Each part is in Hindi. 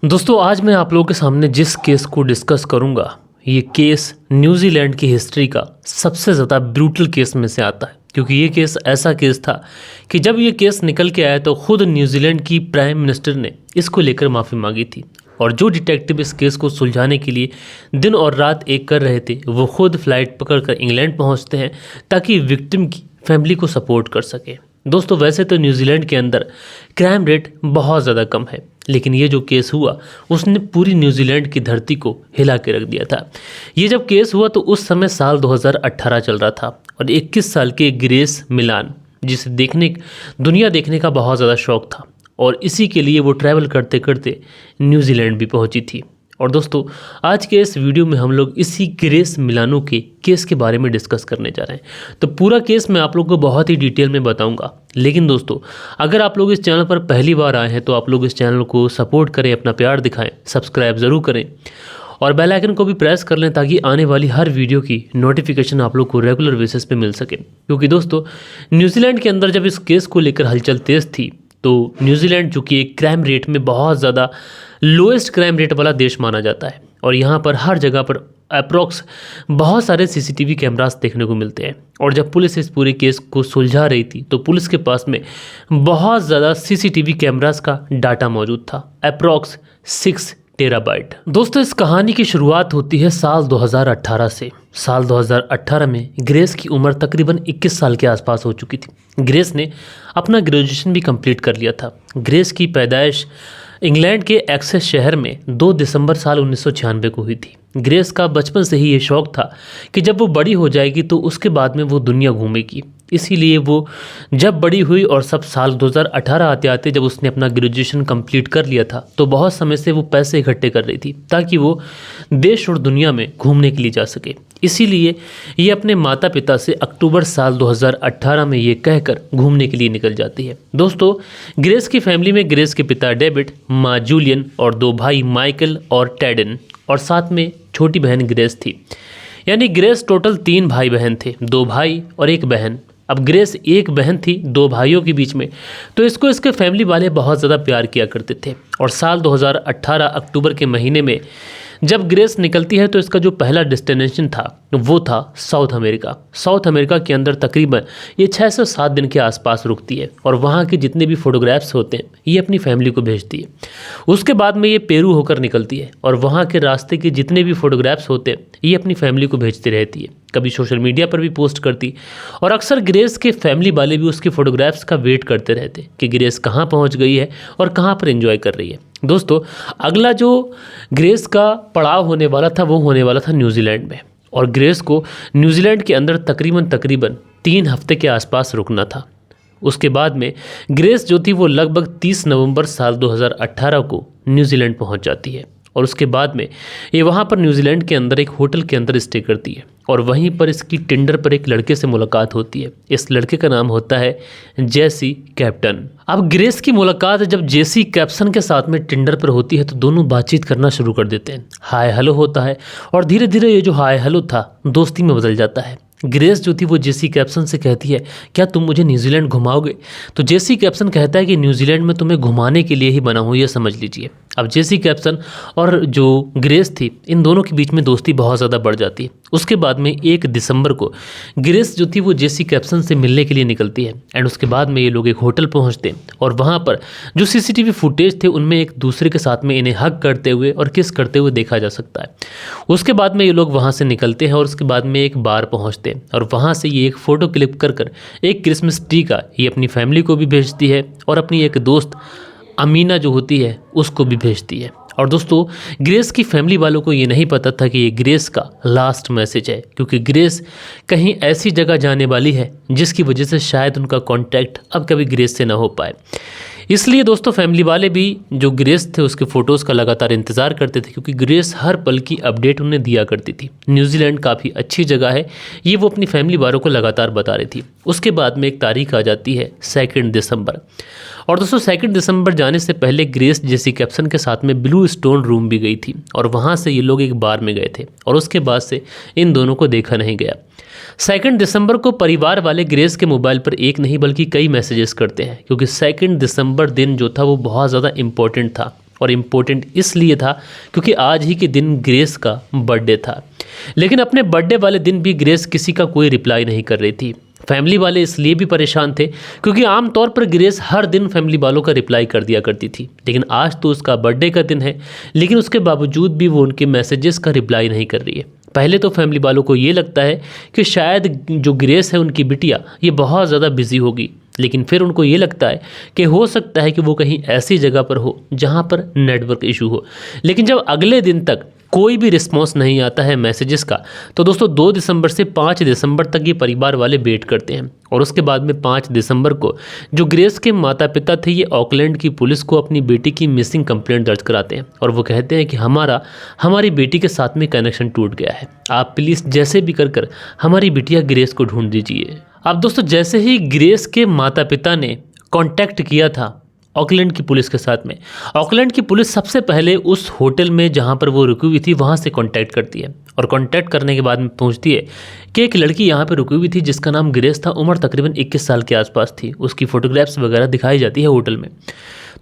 दोस्तों आज मैं आप लोगों के सामने जिस केस को डिस्कस करूंगा ये केस न्यूजीलैंड की हिस्ट्री का सबसे ज़्यादा ब्रूटल केस में से आता है, क्योंकि ये केस ऐसा केस था कि जब ये केस निकल के आया तो खुद न्यूजीलैंड की प्राइम मिनिस्टर ने इसको लेकर माफ़ी मांगी थी। और जो डिटेक्टिव इस केस को सुलझाने के लिए दिन और रात एक कर रहे थे वो खुद फ्लाइट पकड़कर इंग्लैंड पहुंचते हैं ताकि विक्टिम की फैमिली को सपोर्ट कर सके। दोस्तों वैसे तो न्यूजीलैंड के अंदर क्राइम रेट बहुत ज़्यादा कम है, लेकिन ये जो केस हुआ उसने पूरी न्यूजीलैंड की धरती को हिला के रख दिया था। ये जब केस हुआ तो उस समय साल 2018 चल रहा था और 21 साल के ग्रेस मिलान, जिसे दुनिया देखने का बहुत ज़्यादा शौक था और इसी के लिए वो ट्रैवल करते करते न्यूजीलैंड भी पहुंची थी। और दोस्तों आज के इस वीडियो में हम लोग इसी ग्रेस मिलानो के केस के बारे में डिस्कस करने जा रहे हैं। तो पूरा केस मैं आप लोगों को बहुत ही डिटेल में बताऊंगा, लेकिन दोस्तों अगर आप लोग इस चैनल पर पहली बार आए हैं तो आप लोग इस चैनल को सपोर्ट करें, अपना प्यार दिखाएं, सब्सक्राइब ज़रूर करें और बेल आइकन को भी प्रेस कर लें ताकि आने वाली हर वीडियो की नोटिफिकेशन आप लोग को रेगुलर बेसिस पे मिल सके। क्योंकि दोस्तों न्यूजीलैंड के अंदर जब इस केस को लेकर हलचल तेज़ थी तो न्यूजीलैंड जो कि एक क्राइम रेट में बहुत ज़्यादा लोएस्ट क्राइम रेट वाला देश माना जाता है और यहाँ पर हर जगह पर अप्रॉक्स बहुत सारे सीसीटीवी कैमरास देखने को मिलते हैं। और जब पुलिस इस पूरे केस को सुलझा रही थी तो पुलिस के पास में बहुत ज़्यादा सीसीटीवी कैमरास का डाटा मौजूद था, अप्रॉक्स 6 टेराबाइट। दोस्तों इस कहानी की शुरुआत होती है साल 2018 से। साल 2018 में ग्रेस की उम्र तकरीबन 21 साल के आसपास हो चुकी थी। ग्रेस ने अपना ग्रेजुएशन भी कंप्लीट कर लिया था। ग्रेस की पैदाइश इंग्लैंड के एक्सेस शहर में 2 दिसंबर साल 1996 को हुई थी। ग्रेस का बचपन से ही ये शौक था कि जब वो बड़ी हो जाएगी तो उसके बाद में वो दुनिया घूमेगी। इसीलिए वो जब बड़ी हुई और सब साल 2018 आते आते जब उसने अपना ग्रेजुएशन कंप्लीट कर लिया था तो बहुत समय से वो पैसे इकट्ठे कर रही थी ताकि वो देश और दुनिया में घूमने के लिए जा सके। इसीलिए ये अपने माता पिता से अक्टूबर साल 2018 में ये कहकर घूमने के लिए निकल जाती है। दोस्तों ग्रेस की फैमिली में ग्रेस के पिता डेविड, माँ जूलियन और 2 भाई माइकल और टेडन और साथ में छोटी बहन ग्रेस थी। यानी ग्रेस टोटल 3 भाई बहन थे, 2 भाई और 1 बहन। अब ग्रेस एक बहन थी 2 भाइयों के बीच में, तो इसको इसके फैमिली वाले बहुत ज़्यादा प्यार किया करते थे। और साल 2018 अक्टूबर के महीने में जब ग्रेस निकलती है तो इसका जो पहला डेस्टिनेशन था वो था साउथ अमेरिका। साउथ अमेरिका के अंदर तकरीबन ये 6 से 7 दिन के आसपास रुकती है और वहाँ के जितने भी फोटोग्राफ्स होते हैं ये अपनी फैमिली को भेजती है। उसके बाद में ये पेरू होकर निकलती है और वहाँ के रास्ते के जितने भी फोटोग्राफ्स होते हैं ये अपनी फैमिली को भेजती रहती है। कभी सोशल मीडिया पर भी पोस्ट करती और अक्सर ग्रेस के फैमिली वाले भी उसके फोटोग्राफ्स का वेट करते रहते कि ग्रेस कहाँ पहुँच गई है और कहाँ पर एंजॉय कर रही है। दोस्तों अगला जो ग्रेस का पड़ाव होने वाला था वो होने वाला था न्यूजीलैंड में और ग्रेस को न्यूजीलैंड के अंदर तकरीबन 3 हफ्ते के आसपास रुकना था। उसके बाद में ग्रेस जो थी वो लगभग 30 नवंबर साल 2018 को न्यूजीलैंड पहुंच जाती है और उसके बाद में ये वहाँ पर न्यूजीलैंड के अंदर एक होटल के अंदर स्टे करती है और वहीं पर इसकी टिंडर पर एक लड़के से मुलाकात होती है। इस लड़के का नाम होता है जेसी कैप्टन। अब ग्रेस की मुलाकात जब जेसी कैप्टन के साथ में टिंडर पर होती है तो दोनों बातचीत करना शुरू कर देते हैं। हाय हेलो होता है और धीरे धीरे ये जो हाय हेलो था दोस्ती में बदल जाता है। ग्रेस जो थी वो जेसी कैप्टन से कहती है क्या तुम मुझे न्यूजीलैंड घुमाओगे? तो जेसी कैप्टन कहता है कि न्यूजीलैंड में तुम्हें घुमाने के लिए ही बना हूँ, ये समझ लीजिए। अब जेसी कैप्टन और जो ग्रेस थी इन दोनों के बीच में दोस्ती बहुत ज़्यादा बढ़ जाती है। उसके बाद में 1 दिसंबर को ग्रेस जो थी वो जेसी कैप्टन से मिलने के लिए निकलती है एंड उसके बाद में ये लोग एक होटल पहुंचते हैं और वहाँ पर जो सीसीटीवी फुटेज थे उनमें एक दूसरे के साथ में इन्हें हग करते हुए और किस करते हुए देखा जा सकता है। उसके बाद में ये लोग वहाँ से निकलते हैं और उसके बाद में एक बार पहुँचते हैं और वहाँ से ये एक फ़ोटो क्लिक कर एक क्रिसमस ट्री का ये अपनी फैमिली को भी भेजती है और अपनी एक दोस्त अमीना जो होती है उसको भी भेजती है। और दोस्तों ग्रेस की फैमिली वालों को ये नहीं पता था कि ये ग्रेस का लास्ट मैसेज है, क्योंकि ग्रेस कहीं ऐसी जगह जाने वाली है जिसकी वजह से शायद उनका कांटेक्ट अब कभी ग्रेस से ना हो पाए। इसलिए दोस्तों फैमिली वाले भी जो ग्रेस थे उसके फ़ोटोज़ का लगातार इंतज़ार करते थे, क्योंकि ग्रेस हर पल की अपडेट उन्हें दिया करती थी। न्यूजीलैंड काफ़ी अच्छी जगह है ये वो अपनी फैमिली वालों को लगातार बता रही थी। उसके बाद में एक तारीख आ जाती है 2 दिसंबर और दोस्तों 2 दिसंबर जाने से पहले ग्रेस जेसी कैप्टन के साथ में ब्लू स्टोन रूम भी गई थी और वहाँ से ये लोग एक बार में गए थे और उसके बाद से इन दोनों को देखा नहीं गया। 2 दिसंबर को परिवार वाले ग्रेस के मोबाइल पर एक नहीं बल्कि कई मैसेजेस करते हैं, क्योंकि 2 दिसंबर दिन जो था वो बहुत ज़्यादा इम्पोर्टेंट था और इम्पोर्टेंट इसलिए था क्योंकि आज ही के दिन ग्रेस का बर्थडे था। लेकिन अपने बर्थडे वाले दिन भी ग्रेस किसी का कोई रिप्लाई नहीं कर रही थी। फैमिली वाले इसलिए भी परेशान थे क्योंकि आमतौर पर ग्रेस हर दिन फैमिली वालों का रिप्लाई कर दिया करती थी, लेकिन आज तो उसका बर्थडे का दिन है, लेकिन उसके बावजूद भी वो उनके मैसेजेस का रिप्लाई नहीं कर रही है। पहले तो फैमिली वालों को ये लगता है कि शायद जो ग्रेस है उनकी बिटिया ये बहुत ज़्यादा बिजी होगी, लेकिन फिर उनको ये लगता है कि हो सकता है कि वो कहीं ऐसी जगह पर हो जहाँ पर नेटवर्क इशू हो। लेकिन जब अगले दिन तक कोई भी रिस्पॉन्स नहीं आता है मैसेजेस का, तो दोस्तों 2 दिसंबर से 5 दिसंबर तक ये परिवार वाले वेट करते हैं और उसके बाद में 5 दिसंबर को जो ग्रेस के माता पिता थे ये ऑकलैंड की पुलिस को अपनी बेटी की मिसिंग कंप्लेंट दर्ज कराते हैं और वो कहते हैं कि हमारी बेटी के साथ में कनेक्शन टूट गया है, आप प्लीज़ जैसे भी कर हमारी बिटिया ग्रेस को ढूंढ दीजिए। अब दोस्तों जैसे ही ग्रेस के माता पिता ने कॉन्टैक्ट किया था ऑकलैंड की पुलिस के साथ में, ऑकलैंड की पुलिस सबसे पहले उस होटल में जहां पर वो रुकी हुई थी वहां से कांटेक्ट करती है और कांटेक्ट करने के बाद में पहुंचती है कि एक लड़की यहां पर रुकी हुई थी जिसका नाम ग्रेस था, उम्र तकरीबन 21 साल के आसपास थी। उसकी फ़ोटोग्राफ्स वगैरह दिखाई जाती है होटल में।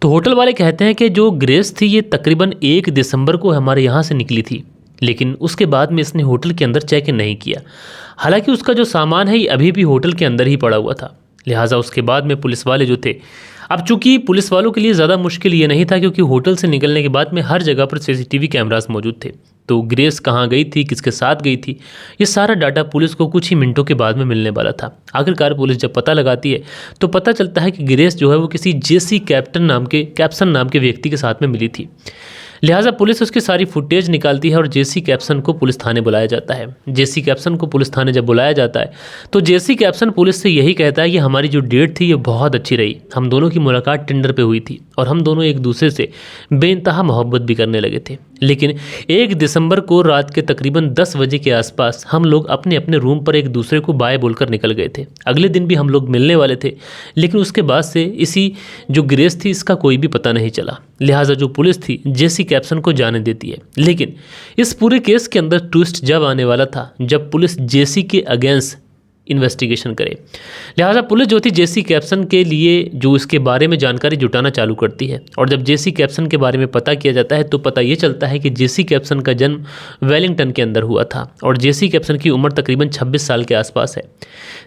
तो होटल वाले कहते हैं कि जो ग्रेस थी ये तकरीबन 1 दिसंबर को हमारे यहाँ से निकली थी, लेकिन उसके बाद में इसने होटल के अंदर चेक इन नहीं किया। हालांकि उसका जो सामान है ये अभी भी होटल के अंदर ही पड़ा हुआ था। लिहाजा उसके बाद में पुलिस वाले जो थे, अब चूंकि पुलिस वालों के लिए ज़्यादा मुश्किल ये नहीं था क्योंकि होटल से निकलने के बाद में हर जगह पर सीसीटीवी कैमरास मौजूद थे, तो ग्रेस कहाँ गई थी, किसके साथ गई थी, ये सारा डाटा पुलिस को कुछ ही मिनटों के बाद में मिलने वाला था। आखिरकार पुलिस जब पता लगाती है तो पता चलता है कि ग्रेस जो है वो किसी जेसी कैप्सन नाम के व्यक्ति के साथ में मिली थी। लिहाजा पुलिस उसकी सारी फुटेज निकालती है और जेसी कैप्सन को पुलिस थाने बुलाया जाता है। जेसी कैप्सन को पुलिस थाने जब बुलाया जाता है तो जेसी कैप्सन पुलिस से यही कहता है कि हमारी जो डेट थी ये बहुत अच्छी रही, हम दोनों की मुलाकात टिंडर पे हुई थी और हम दोनों एक दूसरे से बेइंतहा मोहब्बत भी करने लगे थे। लेकिन 1 दिसंबर को रात के तकरीबन 10 बजे के आसपास हम लोग अपने अपने रूम पर एक दूसरे को बाय बोलकर निकल गए थे। अगले दिन भी हम लोग मिलने वाले थे, लेकिन उसके बाद से इसी जो ग्रेस थी इसका कोई भी पता नहीं चला। लिहाजा जो पुलिस थी जेसी कैप्सन को जाने देती है। लेकिन इस पूरे केस के अंदर ट्विस्ट जब आने वाला था जब पुलिस जेसी के अगेंस्ट इन्वेस्टिगेशन करे। लिहाजा पुलिस जो थी जेसी कैप्सन के लिए जो इसके बारे में जानकारी जुटाना चालू करती है और जब जेसी कैप्सन के बारे में पता किया जाता है तो पता ये चलता है कि जेसी कैप्सन का जन्म वेलिंगटन के अंदर हुआ था और जेसी कैप्सन की उम्र तकरीबन 26 साल के आसपास है।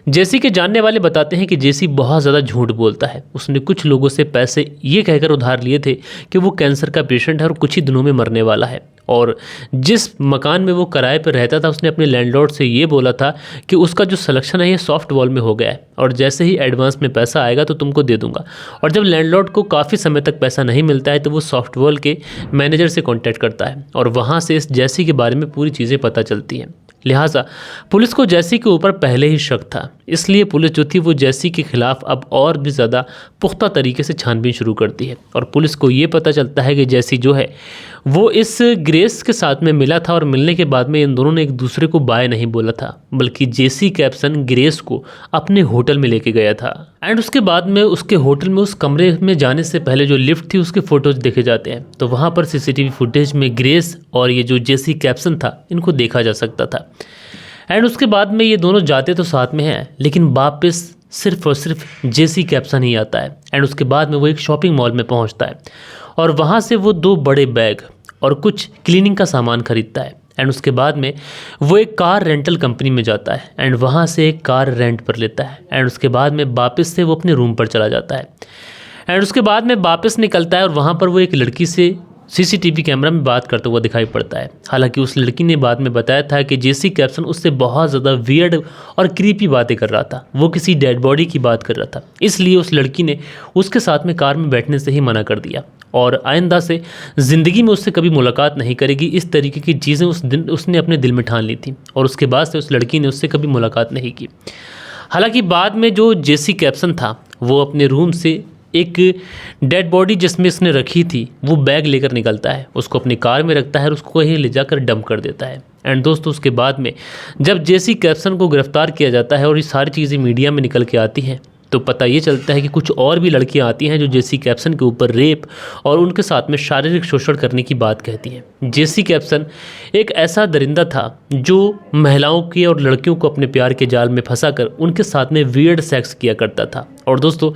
जेसी के जानने वाले बताते हैं कि जेसी बहुत ज़्यादा झूठ बोलता है। उसने कुछ लोगों से पैसे ये कहकर उधार लिए थे कि वो कैंसर का पेशेंट है और कुछ ही दिनों में मरने वाला है, और जिस मकान में वो किराए पर रहता था उसने अपने लैंडलॉर्ड से ये बोला था कि उसका जो सिलेक्शन है ये सॉफ्ट वॉल में हो गया है और जैसे ही एडवांस में पैसा आएगा तो तुमको दे दूंगा। और जब लैंडलॉर्ड को काफ़ी समय तक पैसा नहीं मिलता है तो वो सॉफ्ट वॉल के मैनेजर से कॉन्टैक्ट करता है और वहाँ से इस जैसी के बारे में पूरी चीज़ें पता चलती हैं। लिहाजा पुलिस को जैसी के ऊपर पहले ही शक था, इसलिए पुलिस जो थी वो जैसी के खिलाफ अब और भी ज़्यादा पुख्ता तरीके से छानबीन शुरू करती है और पुलिस को ये पता चलता है कि जैसी जो है वो इस ग्रेस के साथ में मिला था और मिलने के बाद में इन दोनों ने एक दूसरे को बाय नहीं बोला था, बल्कि जेसी कैप्सन ग्रेस को अपने होटल में लेके गया था। एंड उसके बाद में उसके होटल में उस कमरे में जाने से पहले जो लिफ्ट थी उसके फोटोज देखे जाते हैं, तो वहाँ पर सीसीटीवी फुटेज में ग्रेस और ये जो जेसी कैप्सन था इनको देखा जा सकता था। एंड उसके बाद में ये दोनों जाते तो साथ में हैं, लेकिन वापस सिर्फ और सिर्फ जेसी कैप्सन ही आता है। एंड उसके बाद में वो एक शॉपिंग मॉल में पहुंचता है और वहाँ से वो 2 बड़े बैग और कुछ क्लीनिंग का सामान खरीदता है। एंड उसके बाद में वो एक कार रेंटल कंपनी में जाता है एंड वहाँ से एक कार रेंट पर लेता है। एंड उसके बाद में वापस से वो अपने रूम पर चला जाता है। एंड उसके बाद में वापस निकलता है और वहाँ पर वो एक लड़की से सीसीटीवी कैमरा में बात करता हुआ दिखाई पड़ता है। हालांकि उस लड़की ने बाद में बताया था कि जेसी कैप्सन उससे बहुत ज़्यादा वियर्ड और क्रीपी बातें कर रहा था, वो किसी डेड बॉडी की बात कर रहा था, इसलिए उस लड़की ने उसके साथ में कार में बैठने से ही मना कर दिया और आइंदा से ज़िंदगी में उससे कभी मुलाकात नहीं करेगी। इस तरीके की चीज़ें उसने अपने दिल में ठान ली थी और उसके बाद से उस लड़की ने उससे कभी मुलाकात नहीं की। हालांकि बाद में जो जेसी कैप्सन था वो अपने रूम से एक डेड बॉडी जिसमें इसने रखी थी वो बैग लेकर निकलता है, उसको अपनी कार में रखता है और उसको कहीं ले जाकर डंप कर देता है। एंड दोस्तों उसके बाद में जब जेसी कैप्सन को गिरफ्तार किया जाता है और ये सारी चीज़ें मीडिया में निकल के आती हैं तो पता ये चलता है कि कुछ और भी लड़कियां आती हैं जो जेसी कैप्सन के ऊपर रेप और उनके साथ में शारीरिक शोषण करने की बात कहती हैं। जेसी कैप्सन एक ऐसा दरिंदा था जो महिलाओं की और लड़कियों को अपने प्यार के जाल में फंसाकर उनके साथ में वियर्ड सेक्स किया करता था। और दोस्तों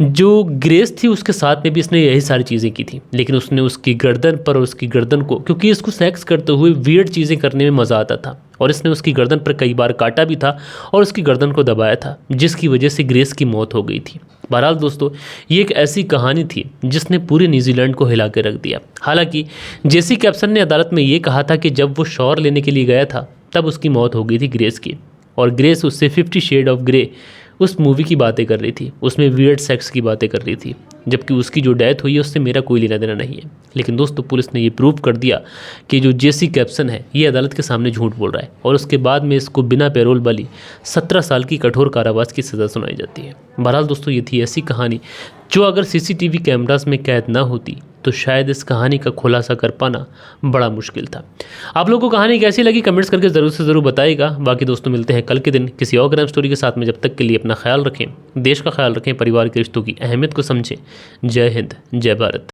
जो ग्रेस थी उसके साथ में भी इसने यही सारी चीज़ें की थी, लेकिन उसने उसकी गर्दन पर और उसकी गर्दन को, क्योंकि इसको सेक्स करते हुए वियर्ड चीज़ें करने में मज़ा आता था, और इसने उसकी गर्दन पर कई बार काटा भी था और उसकी गर्दन को दबाया था, जिसकी वजह से ग्रेस की मौत हो गई थी। बहरहाल दोस्तों, ये एक ऐसी कहानी थी जिसने पूरे न्यूजीलैंड को हिला के रख दिया। हालांकि जेसी कैप्सन ने अदालत में ये कहा था कि जब वो शॉवर लेने के लिए गया था तब उसकी मौत हो गई थी ग्रेस की, और ग्रेस उससे 50 शेड ऑफ ग्रे उस मूवी की बातें कर रही थी, उसमें वियर्ड सेक्स की बातें कर रही थी, जबकि उसकी जो डेथ हुई है उससे मेरा कोई लेना देना नहीं है। लेकिन दोस्तों, पुलिस ने ये प्रूव कर दिया कि जो जेसी कैप्सन है ये अदालत के सामने झूठ बोल रहा है, और उसके बाद में इसको बिना पैरोल बली 17 साल की कठोर कारावास की सज़ा सुनाई जाती है। बहरहाल दोस्तों, ये थी ऐसी कहानी जो अगर सीसीटीवी कैमरास में कैद ना होती तो शायद इस कहानी का खुलासा कर पाना बड़ा मुश्किल था। आप लोगों को कहानी कैसी लगी कमेंट्स करके ज़रूर से ज़रूर बताइएगा। बाकी दोस्तों, मिलते हैं कल के दिन किसी और क्राइम स्टोरी के साथ में। जब तक के लिए अपना ख्याल रखें, देश का ख्याल रखें, परिवार के रिश्तों की अहमियत को समझें। जय हिंद, जय भारत।